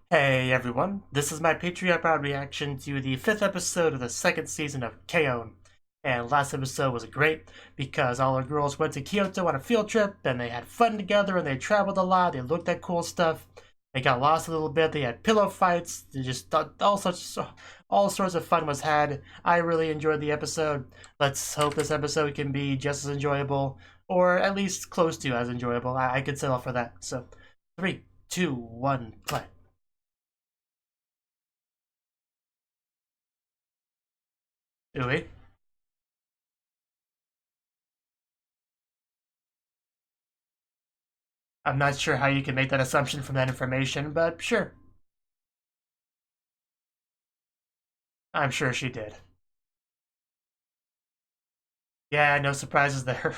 Hey everyone, this is my Patreon Proud reaction to the 5th episode of the 2nd season of K-On! And last episode was great because all our girls went to Kyoto on a field trip and they had fun together and they traveled a lot, they looked at cool stuff, they got lost a little bit, they had pillow fights, they just all sorts of fun was had. I really enjoyed the episode. Let's hope this episode can be just as enjoyable or at least close to as enjoyable. I could settle for that. So 3, 2, 1, play. Ooh. I'm not sure how you can make that assumption from that information, but sure. I'm sure she did. Yeah, no surprises there.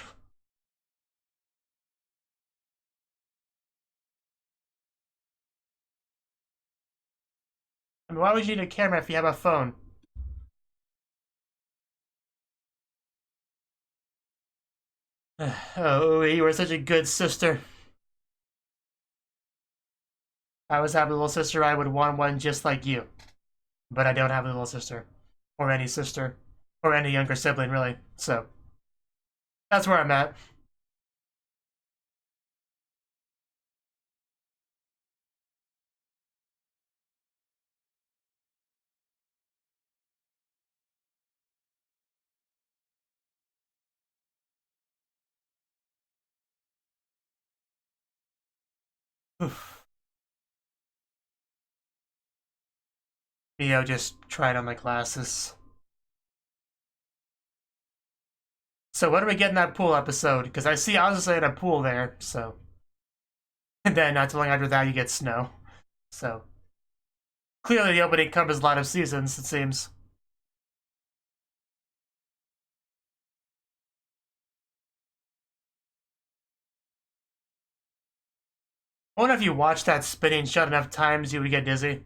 I mean, why would you need a camera if you have a phone? Oh, you were such a good sister. If I was having a little sister, I would want one just like you. But I don't have a little sister. Or any sister. Or any younger sibling, really. So, that's where I'm at. Theo just tried on my glasses. So what do we get in that pool episode? Because I see obviously in a pool there, so. And then not too long after that you get snow. So clearly the opening covers a lot of seasons, it seems. I wonder if you watch that spinning shot enough times you would get dizzy.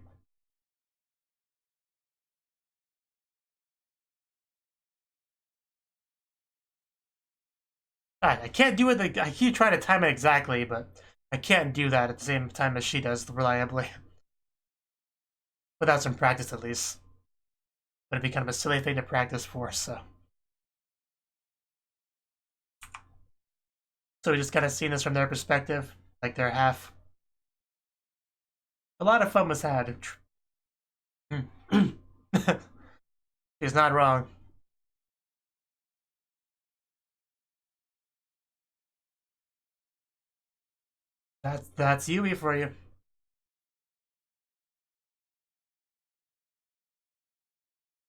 I can't do it. I keep trying to time it exactly, but I can't do that at the same time as she does reliably. Without some practice, at least. But it'd be kind of a silly thing to practice for, so. So we just kind of seen this from their perspective, like their half. A lot of fun was had. He's not wrong. That's Yui for you.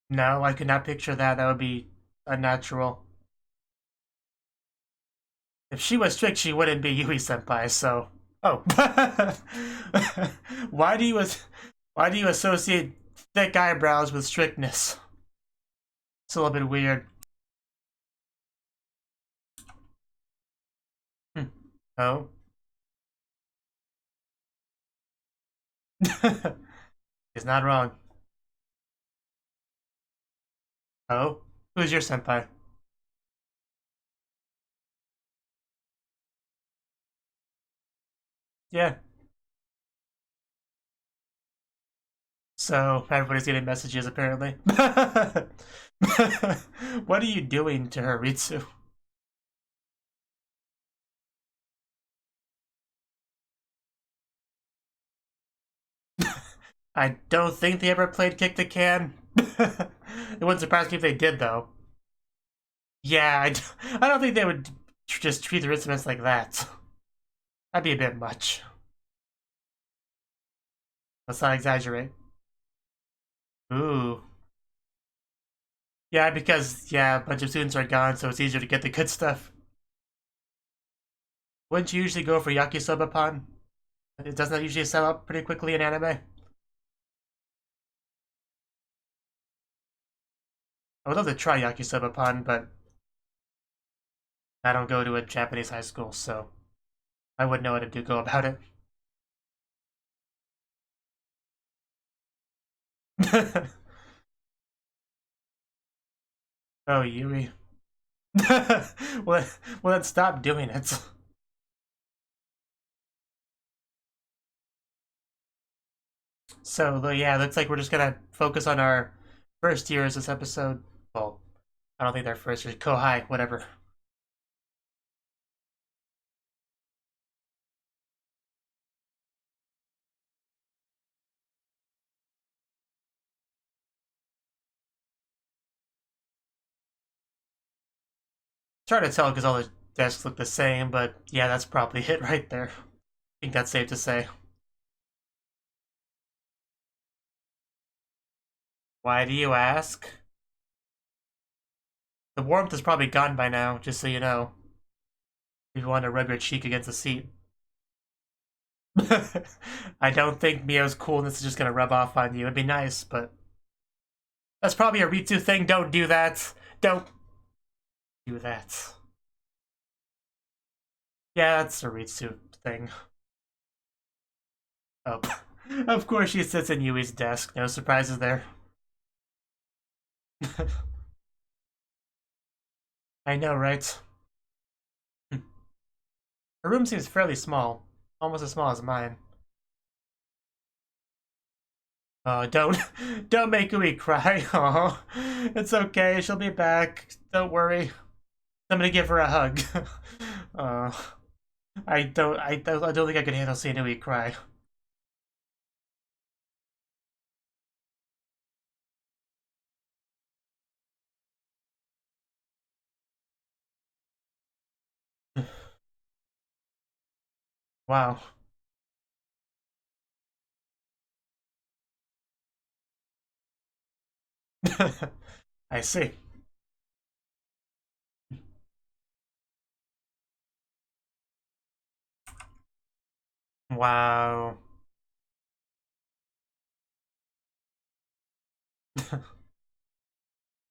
No, I could not picture that. That would be unnatural. If she was strict, she wouldn't be Yui senpai. So, oh, why do you why do you associate thick eyebrows with strictness? It's a little bit weird. Oh, he's not wrong. Oh, who's your senpai? Yeah. So everybody's getting messages apparently. What are you doing to her, Ritsu? I don't think they ever played Kick the Can. It wouldn't surprise me if they did, though. Yeah, I don't think they would just treat their instruments like that. That'd be a bit much. Let's not exaggerate. Ooh. Yeah, because, yeah, a bunch of students are gone, so it's easier to get the good stuff. Wouldn't you usually go for yakisoba pan? It doesn't usually sell up pretty quickly in anime. I would love to try yakisoba pan, but I don't go to a Japanese high school, so I wouldn't know how to go about it. Oh, Yui. well, then stop doing it. So yeah, looks like we're just gonna focus on our first years this episode. Well, I don't think they're first years. Kohai, whatever. It's hard to tell because all the desks look the same, but yeah, that's probably it right there. I think that's safe to say. Why do you ask? The warmth is probably gone by now, just so you know. If you want to rub your cheek against the seat. I don't think Mio's coolness is just gonna rub off on you. It'd be nice, but that's probably a Ritsu thing. Don't do that. Don't do that. Yeah, that's a Ritsu thing. Oh, of course she sits in Yui's desk. No surprises there. I know, right? Her room seems fairly small. Almost as small as mine. Oh, don't make Ui cry. Oh, it's okay. She'll be back. Don't worry. I'm gonna give her a hug. uh, I don't think I could handle seeing Ui cry. Wow. I see. Wow.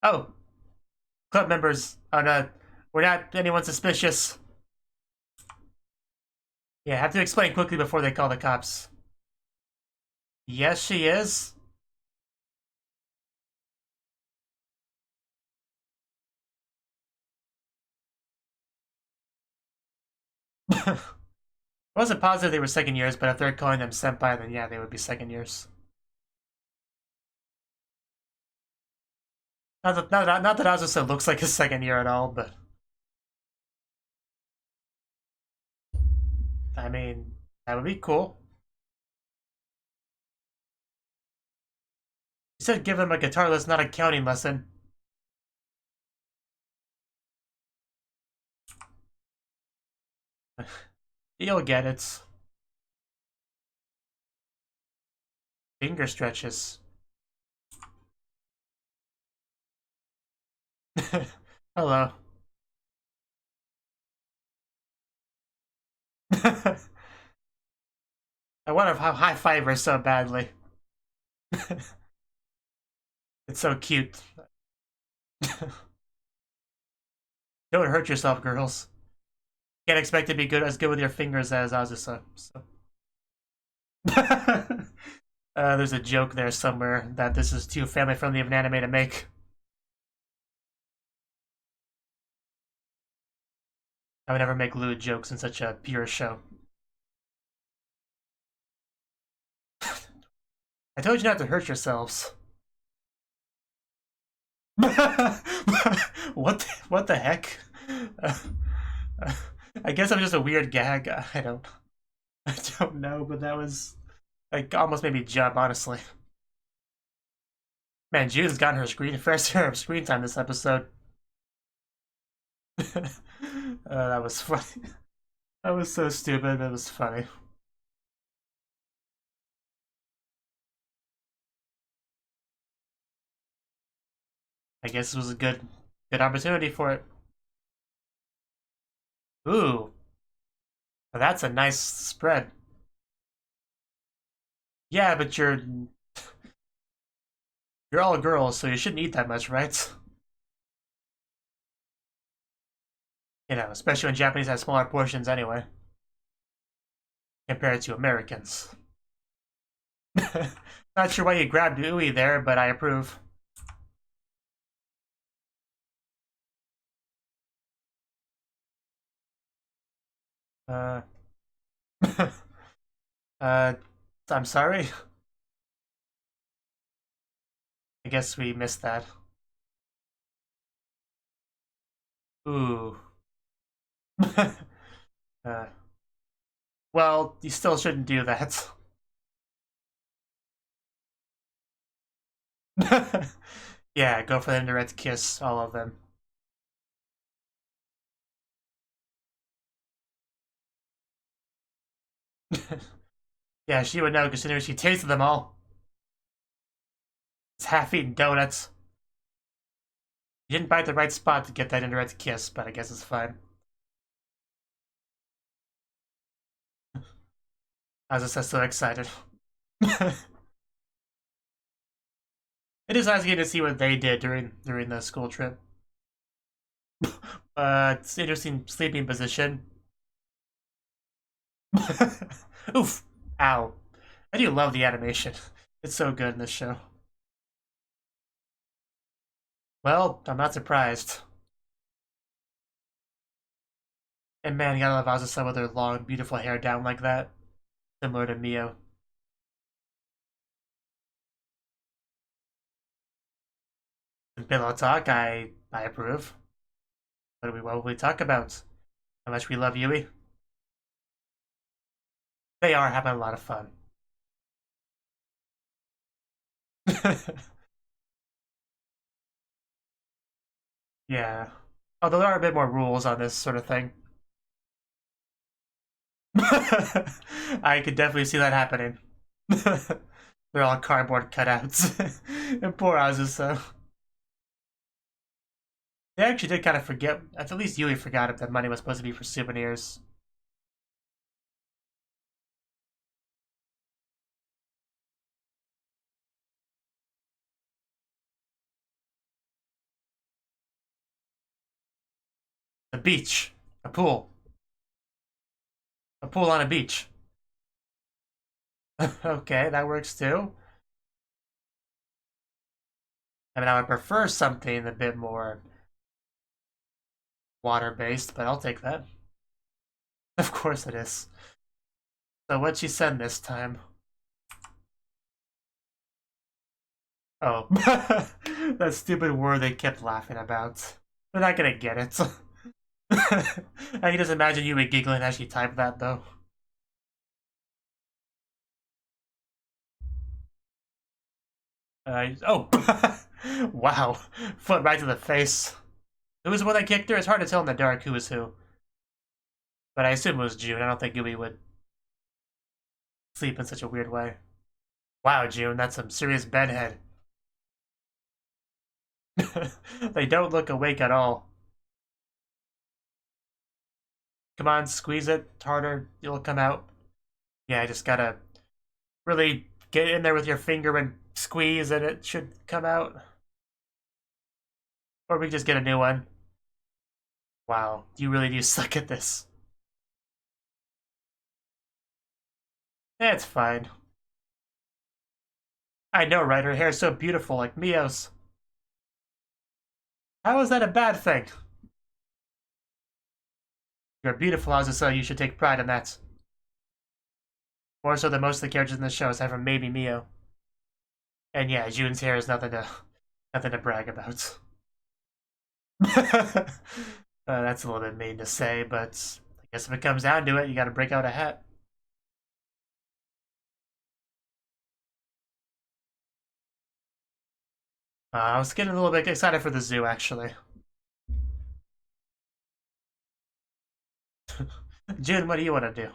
Oh, club members. Oh no, we're not anyone suspicious. Yeah, have to explain quickly before they call the cops. Yes, she is. I wasn't positive they were second years, but if they're calling them senpai, then yeah, they would be second years. Not that Azusa looks like a second year at all, but I mean, that would be cool. You said give him a guitar lesson, not a counting lesson. You'll get it. Finger stretches. Hello. I want to high five her so badly. It's so cute. Don't hurt yourself, girls. Can't expect to be as good with your fingers as Azusa. So. There's a joke there somewhere that this is too family friendly of an anime to make. I would never make lewd jokes in such a pure show. I told you not to hurt yourselves. What the heck? I guess I'm just a weird gag. I don't know, but that was like almost made me jump, honestly. Man, Judith's gotten her fair share of screen time this episode. That was funny. That was so stupid. It was funny. I guess it was a good opportunity for it. Ooh, that's a nice spread. Yeah, but you're all girls, so you shouldn't eat that much, right? You know, especially when Japanese have smaller portions anyway, compared to Americans. Not sure why you grabbed Ui there, but I approve. Uh, uh, I'm sorry. I guess we missed that. Ooh. uh, well, you still shouldn't do that. Yeah, go for the indirect kiss, all of them. Yeah, she would know considering she tasted them all. It's half-eaten donuts. You didn't bite the right spot to get that indirect kiss, but I guess it's fine. I was just so excited. It is nice getting to see what they did during the school trip. It's interesting sleeping position. Oof. Ow. I do love the animation. It's so good in this show. Well, I'm not surprised. And man, you gotta love Azusa with her long, beautiful hair down like that. Similar to Mio. And pillow talk, I approve. What will we talk about? How much we love Yui? They are having a lot of fun. Yeah. Although there are a bit more rules on this sort of thing. I could definitely see that happening. They're all cardboard cutouts. And poor Azusa. They actually did kind of forget, at least Yui forgot if that money was supposed to be for souvenirs. The beach. A pool. A pool on a beach. Okay, that works too. I mean, I would prefer something a bit more water-based, but I'll take that. Of course it is. So what'd she send this time? Oh. That stupid word they kept laughing about. They're not gonna get it. I can just imagine you giggling as she typed that, though. Oh! Wow. Foot right to the face. Who was the one that kicked her? It's hard to tell in the dark who was who. But I assume it was June. I don't think Yui would sleep in such a weird way. Wow, June, that's some serious bedhead. They don't look awake at all. Come on, squeeze it harder. It'll come out. Yeah, I just gotta really get in there with your finger and squeeze and it should come out. Or we just get a new one. Wow, you really do suck at this. It's fine. I know, right? Her hair's so beautiful, like Mio's. How is that a bad thing? You're beautiful, Azusa. You should take pride in that. More so than most of the characters in the show, aside from maybe Mio. And yeah, June's hair is nothing to brag about. That's a little bit mean to say, but I guess if it comes down to it, you gotta break out a hat. I was getting a little bit excited for the zoo, actually. June, what do you want to do?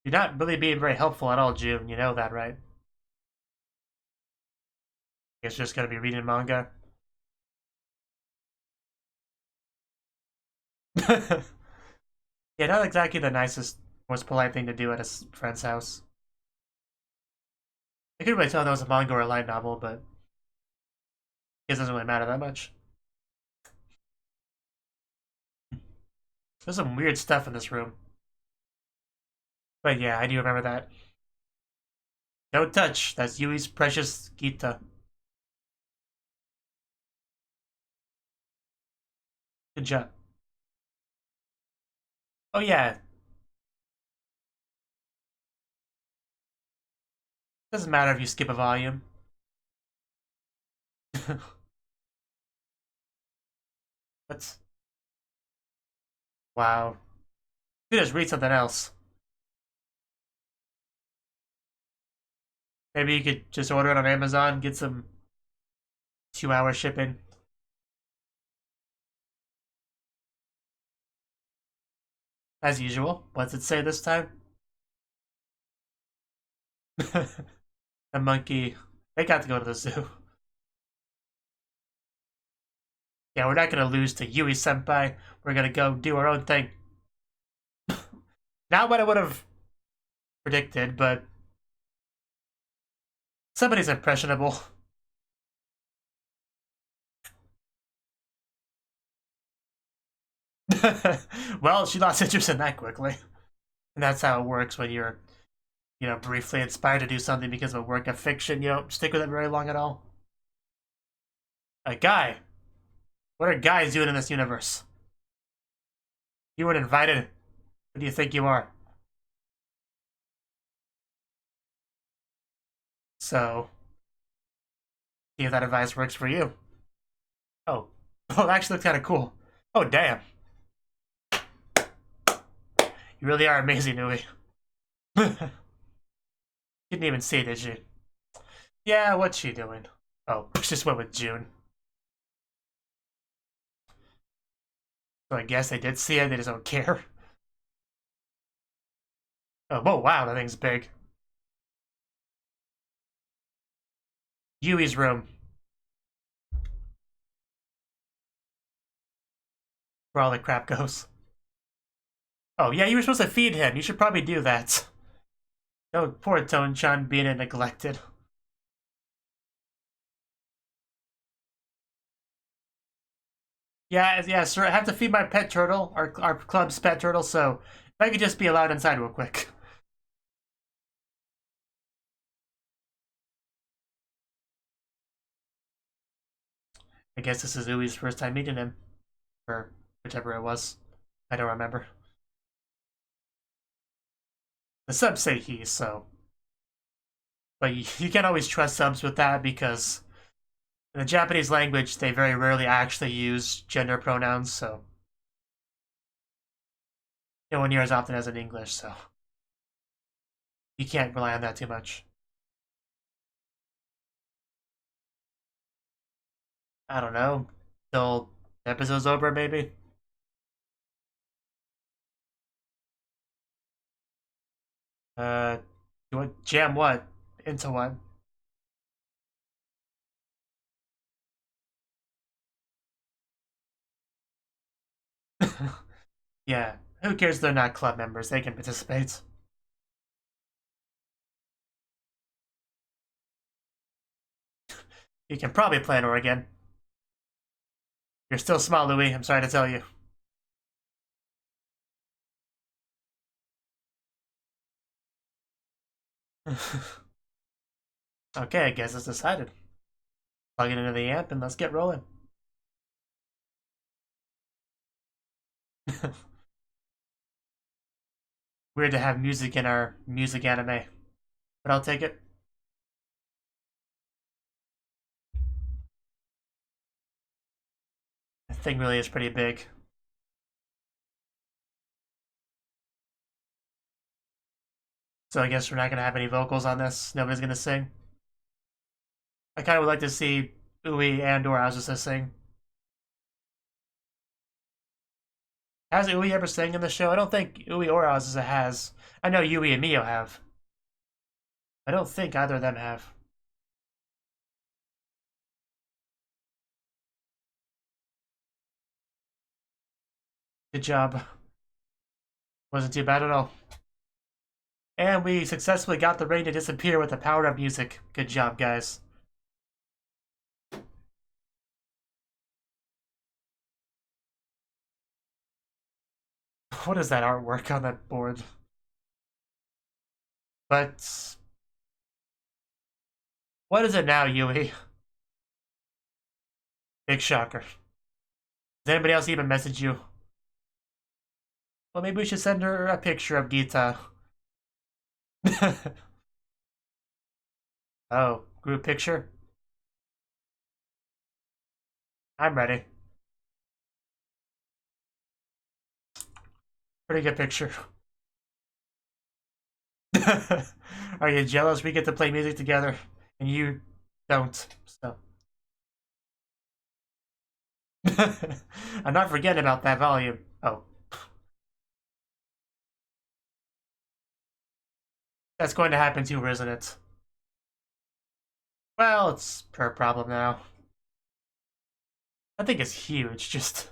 You're not really being very helpful at all, June. You know that, right? Guess you're just gonna be reading manga. Yeah, not exactly the nicest, most polite thing to do at a friend's house. I couldn't really tell if that was a manga or a light novel, but it doesn't really matter that much. There's some weird stuff in this room. But yeah, I do remember that. Don't touch. That's Yui's precious Gita. Good job. Oh yeah. Doesn't matter if you skip a volume. What? Wow. You just read something else. Maybe you could just order it on Amazon, get some 2-hour shipping. As usual. What's it say this time? A monkey. They got to go to the zoo. Yeah, we're not gonna lose to Yui Senpai. We're gonna go do our own thing. Not what I would have predicted, but somebody's impressionable. Well, she lost interest in that quickly. And that's how it works when you're, briefly inspired to do something because of a work of fiction. You don't stick with it very long at all. A guy. What are guys doing in this universe? You weren't invited. Who do you think you are? So, see if that advice works for you. Oh. Oh, it actually looks kind of cool. Oh, damn. You really are amazing, Nui. Didn't even see, did you? Yeah, what's she doing? Oh, just went with June. So I guess they did see it, they just don't care. Oh, whoa, wow, that thing's big. Yui's room. Where all the crap goes. Oh, yeah, you were supposed to feed him. You should probably do that. Oh, poor Tone-chan being neglected. Yeah, sir, I have to feed my pet turtle, our club's pet turtle, so if I could just be allowed inside real quick. I guess this is Ui's first time meeting him. Or whichever it was. I don't remember. The subs say he, so. But you can't always trust subs with that because in the Japanese language, they very rarely actually use gender pronouns, so. No one near as often as in English, so. You can't rely on that too much. I don't know. Till the episode's over, maybe? What jam what? Into what? Yeah, who cares they're not club members? They can participate. You can probably plan her again. You're still small, Louis. I'm sorry to tell you. Okay, I guess it's decided. Plug it into the amp and let's get rolling. Weird to have music in our music anime, but I'll take it. The thing really is pretty big. So I guess we're not gonna have any vocals on this. Nobody's gonna sing. I kind of would like to see Ui and or Azusa sing. Has Ui ever sang in the show? I don't think Ui or Azusa has. I know Yui and Mio have. I don't think either of them have. Good job. Wasn't too bad at all. And we successfully got the rain to disappear with the power of music. Good job, guys. What is that artwork on that board? But what is it now, Yui? Big shocker. Does anybody else even message you? Well, maybe we should send her a picture of Gita. Oh, group picture? I'm ready. Pretty good picture. Are you jealous we get to play music together and you don't? So I'm not forgetting about that volume. Oh, that's going to happen too, isn't it? Well, it's her problem now. I think it's huge. Just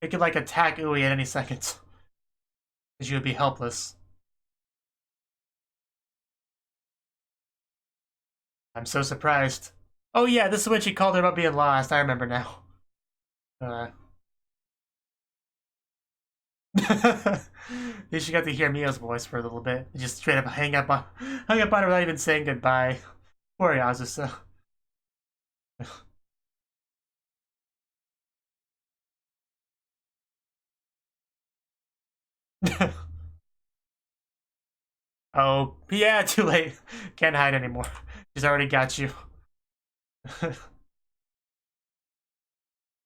it could like attack Ui at any second, because you would be helpless. I'm so surprised. Oh yeah, this is when she called her about being lost. I remember now. She got to hear Mia's voice for a little bit. Just straight up hung up on her without even saying goodbye. Poor Yazusa. Oh, yeah, too late. Can't hide anymore. She's already got you.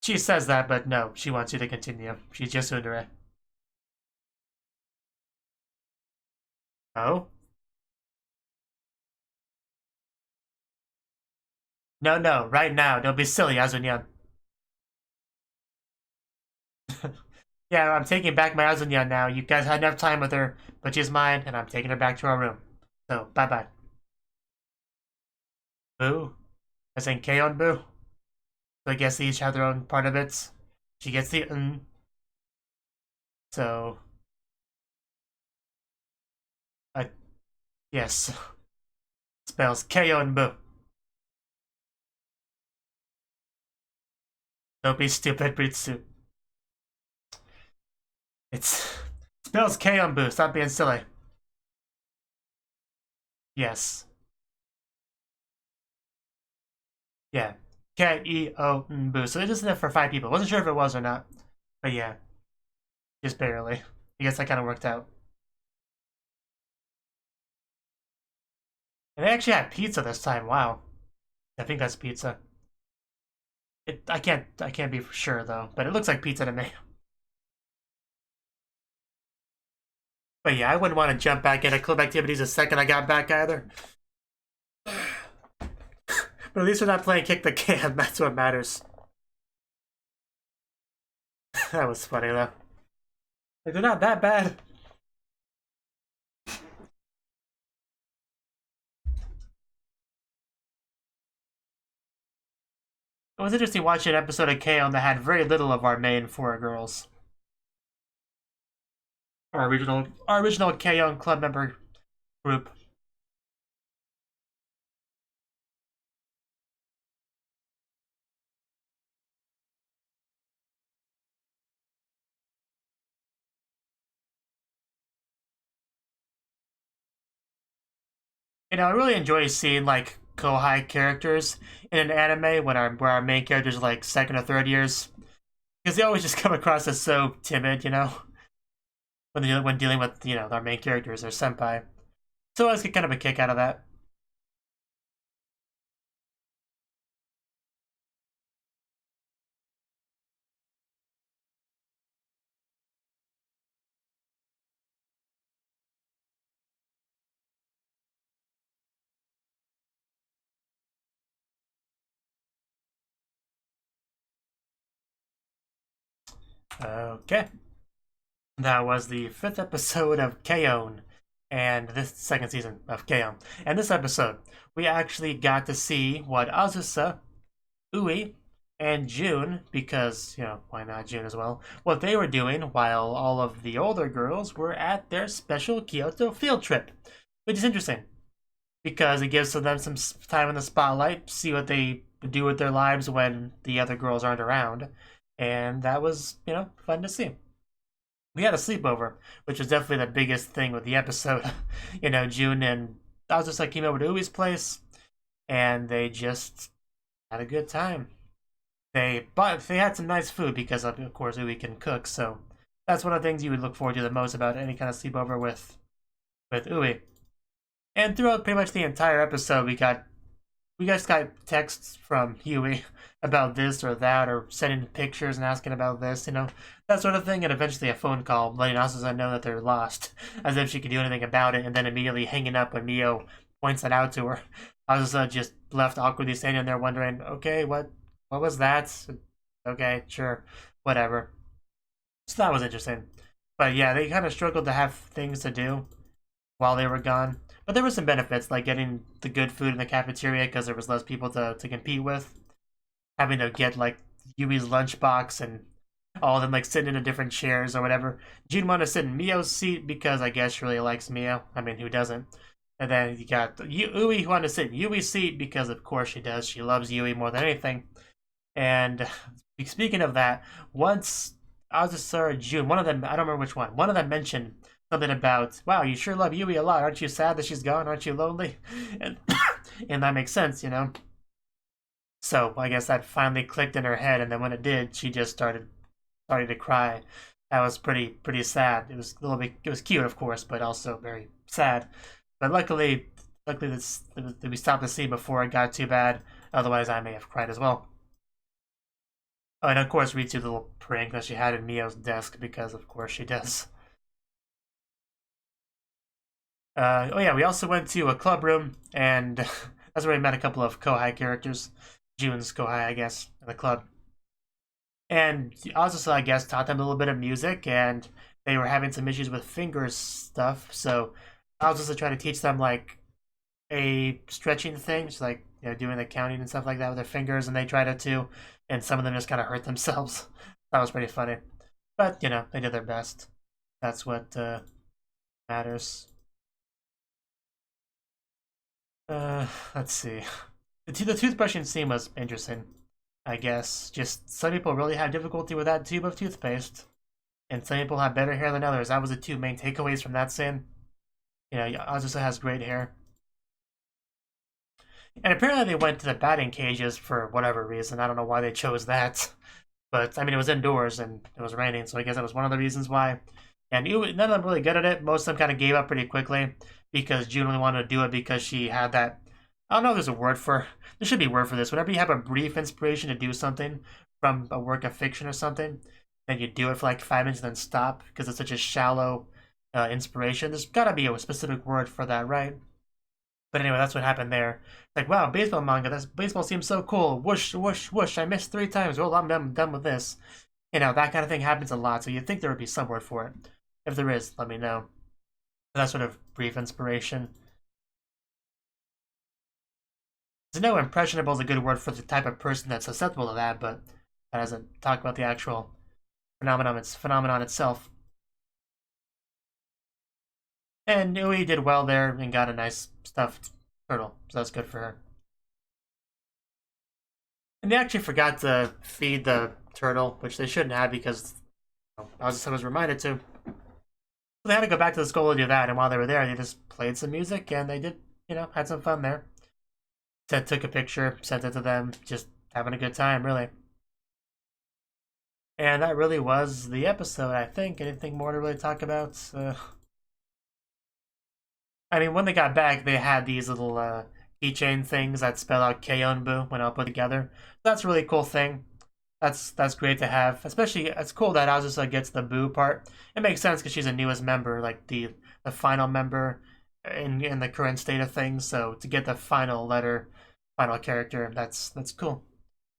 She says that, but no, she wants you to continue. She's just under. Oh? No, no, right now. Don't be silly, Azunyan. Yeah, I'm taking back my Azunyan now. You guys had enough time with her, but she's mine, and I'm taking her back to our room. So, bye-bye. Boo? As in K-on Boo? So I guess they each have their own part of it. She gets the So, yes. Spells KO and Boo. Don't be stupid, Britsu. It's spells K on Boo. Stop being silly. Yes. Yeah. K-E-O Boo. So it is enough for 5 people. Wasn't sure if it was or not. But yeah. Just barely. I guess that kind of worked out. And they actually had pizza this time. Wow. I think that's pizza. I can't be for sure though, but it looks like pizza to me. But yeah, I wouldn't want to jump back into club activities the second I got back either. But at least we're not playing kick the can, that's what matters. That was funny though. Like, they're not that bad. It was interesting watching an episode of K-On! That had very little of our main 4 girls. Our original K-On! Club member group. You know, I really enjoy seeing like Kohai characters in an anime when where our main characters are like 2nd or 3rd years, because they always just come across as so timid, you know, when dealing with our main characters or senpai. So I always get kind of a kick out of that. Okay. That was the 5th episode of K-On! And this 2nd season of K-On! And this episode, we actually got to see what Azusa, Ui, and June, because, why not June as well, what they were doing while all of the older girls were at their special Kyoto field trip. Which is interesting, because it gives them some time in the spotlight, see what they do with their lives when the other girls aren't around. And that was, fun to see. We had a sleepover, which was definitely the biggest thing with the episode. June and I was just like came over to Ui's place, and they just had a good time. They had some nice food because of course Ui can cook, so that's one of the things you would look forward to the most about any kind of sleepover with Ui. And throughout pretty much the entire episode, we got we guys got texts from Huey about this or that, or sending pictures and asking about this, that sort of thing, and eventually a phone call letting Azusa know that they're lost, as if she could do anything about it, and then immediately hanging up when Mio points that out to her. Azusa just left awkwardly standing there wondering, okay, what was that? Okay, sure, whatever. So that was interesting. But yeah, they kind of struggled to have things to do while they were gone. But there were some benefits, like getting the good food in the cafeteria because there was less people to compete with. Having to get, like, Yui's lunchbox and all of them, like, sitting in different chairs or whatever. June wanted to sit in Mio's seat because I guess she really likes Mio. I mean, who doesn't? And then you got Yui who wanted to sit in Yui's seat because, of course, she does. She loves Yui more than anything. And speaking of that, once Azusa or June, one of them, I don't remember which one of them mentioned something about, wow, you sure love Yui a lot. Aren't you sad that she's gone? Aren't you lonely? And, and that makes sense, So I guess that finally clicked in her head, and then when it did, she just started to cry. That was pretty sad. It was a little bit, it was cute, of course, but also very sad. But luckily we stopped the scene before it got too bad. Otherwise, I may have cried as well. Oh, and of course, Ritsu's little prank that she had in Mio's desk, because of course she does. Oh yeah, we also went to a club room, and that's where we met a couple of Kohai characters. June's Kohai, I guess, in the club. And Azusa, I guess, taught them a little bit of music, and they were having some issues with fingers stuff, so Azusa tried to teach them, like, a stretching thing, just like, doing the counting and stuff like that with their fingers, and they tried it too, and some of them just kind of hurt themselves. That was pretty funny. But, they did their best. That's what matters. Let's see. The toothbrushing scene was interesting, I guess. Just some people really have difficulty with that tube of toothpaste, and some people have better hair than others. That was the two main takeaways from that scene. Azusa has great hair. And apparently they went to the batting cages for whatever reason. I don't know why they chose that. But, I mean, it was indoors and it was raining, so I guess that was one of the reasons why. And none of them really good at it. Most of them kind of gave up pretty quickly because June only wanted to do it because she had that... I don't know if there's a word for... There should be a word for this. Whenever you have a brief inspiration to do something from a work of fiction or something, then you do it for like 5 minutes and then stop because it's such a shallow inspiration. There's got to be a specific word for that, right? But anyway, that's what happened there. Like, wow, baseball manga. Baseball seems so cool. Whoosh, whoosh, whoosh. I missed 3 times. Well, I'm done with this. That kind of thing happens a lot. So you'd think there would be some word for it. If there is, let me know. That sort of brief inspiration. I know impressionable is a good word for the type of person that's susceptible to that, but that doesn't talk about the actual phenomenon itself. And Ui did well there and got a nice stuffed turtle, so that's good for her. And they actually forgot to feed the turtle, which they shouldn't have because I was reminded to. So they had to go back to the school to do that, and while they were there, they just played some music, and they did, had some fun there. Took a picture, sent it to them, just having a good time, really. And that really was the episode, I think. Anything more to really talk about? I mean, when they got back, they had these little keychain things that spell out Keionbu when all put together. That's a really cool thing. That's great to have. Especially, it's cool that Azusa gets the boo part. It makes sense because she's the newest member, like the final member in the current state of things. So to get the final letter, final character, that's cool.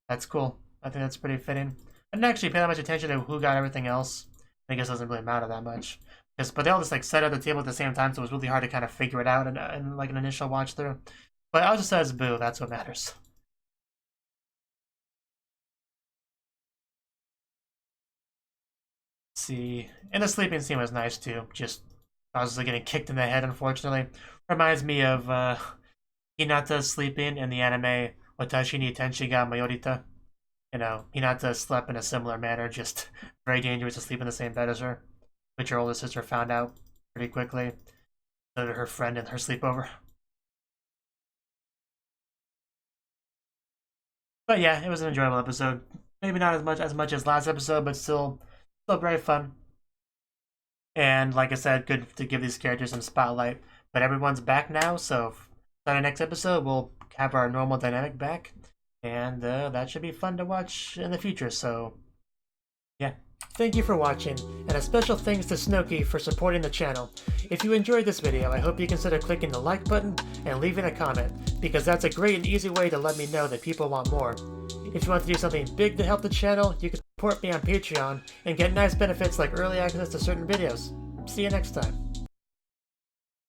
That's cool. I think that's pretty fitting. I didn't actually pay that much attention to who got everything else. I guess it doesn't really matter that much. But they all just like sat at the table at the same time, so it was really hard to kind of figure it out in like an initial watch through. But Azusa says boo, that's what matters. Let's see. And the sleeping scene was nice too. Just Azusa getting kicked in the head, unfortunately. Reminds me of Hinata sleeping in the anime Watashi ni Tenshi ga Mayorita. Hinata slept in a similar manner, just very dangerous to sleep in the same bed as her, which her older sister found out pretty quickly. So did her friend in her sleepover. But yeah, it was an enjoyable episode. Maybe not as much as last episode, but still very fun. And like I said, good to give these characters some spotlight. But everyone's back now, so starting next episode, we'll have our normal dynamic back, and that should be fun to watch in the future. So yeah, thank you for watching, and a special thanks to Cnouki for supporting the channel. If you enjoyed this video, I hope you consider clicking the like button and leaving a comment, because that's a great and easy way to let me know that people want more. If you want to do something big to help the channel, you can support me on Patreon and get nice benefits like early access to certain videos. See you next time.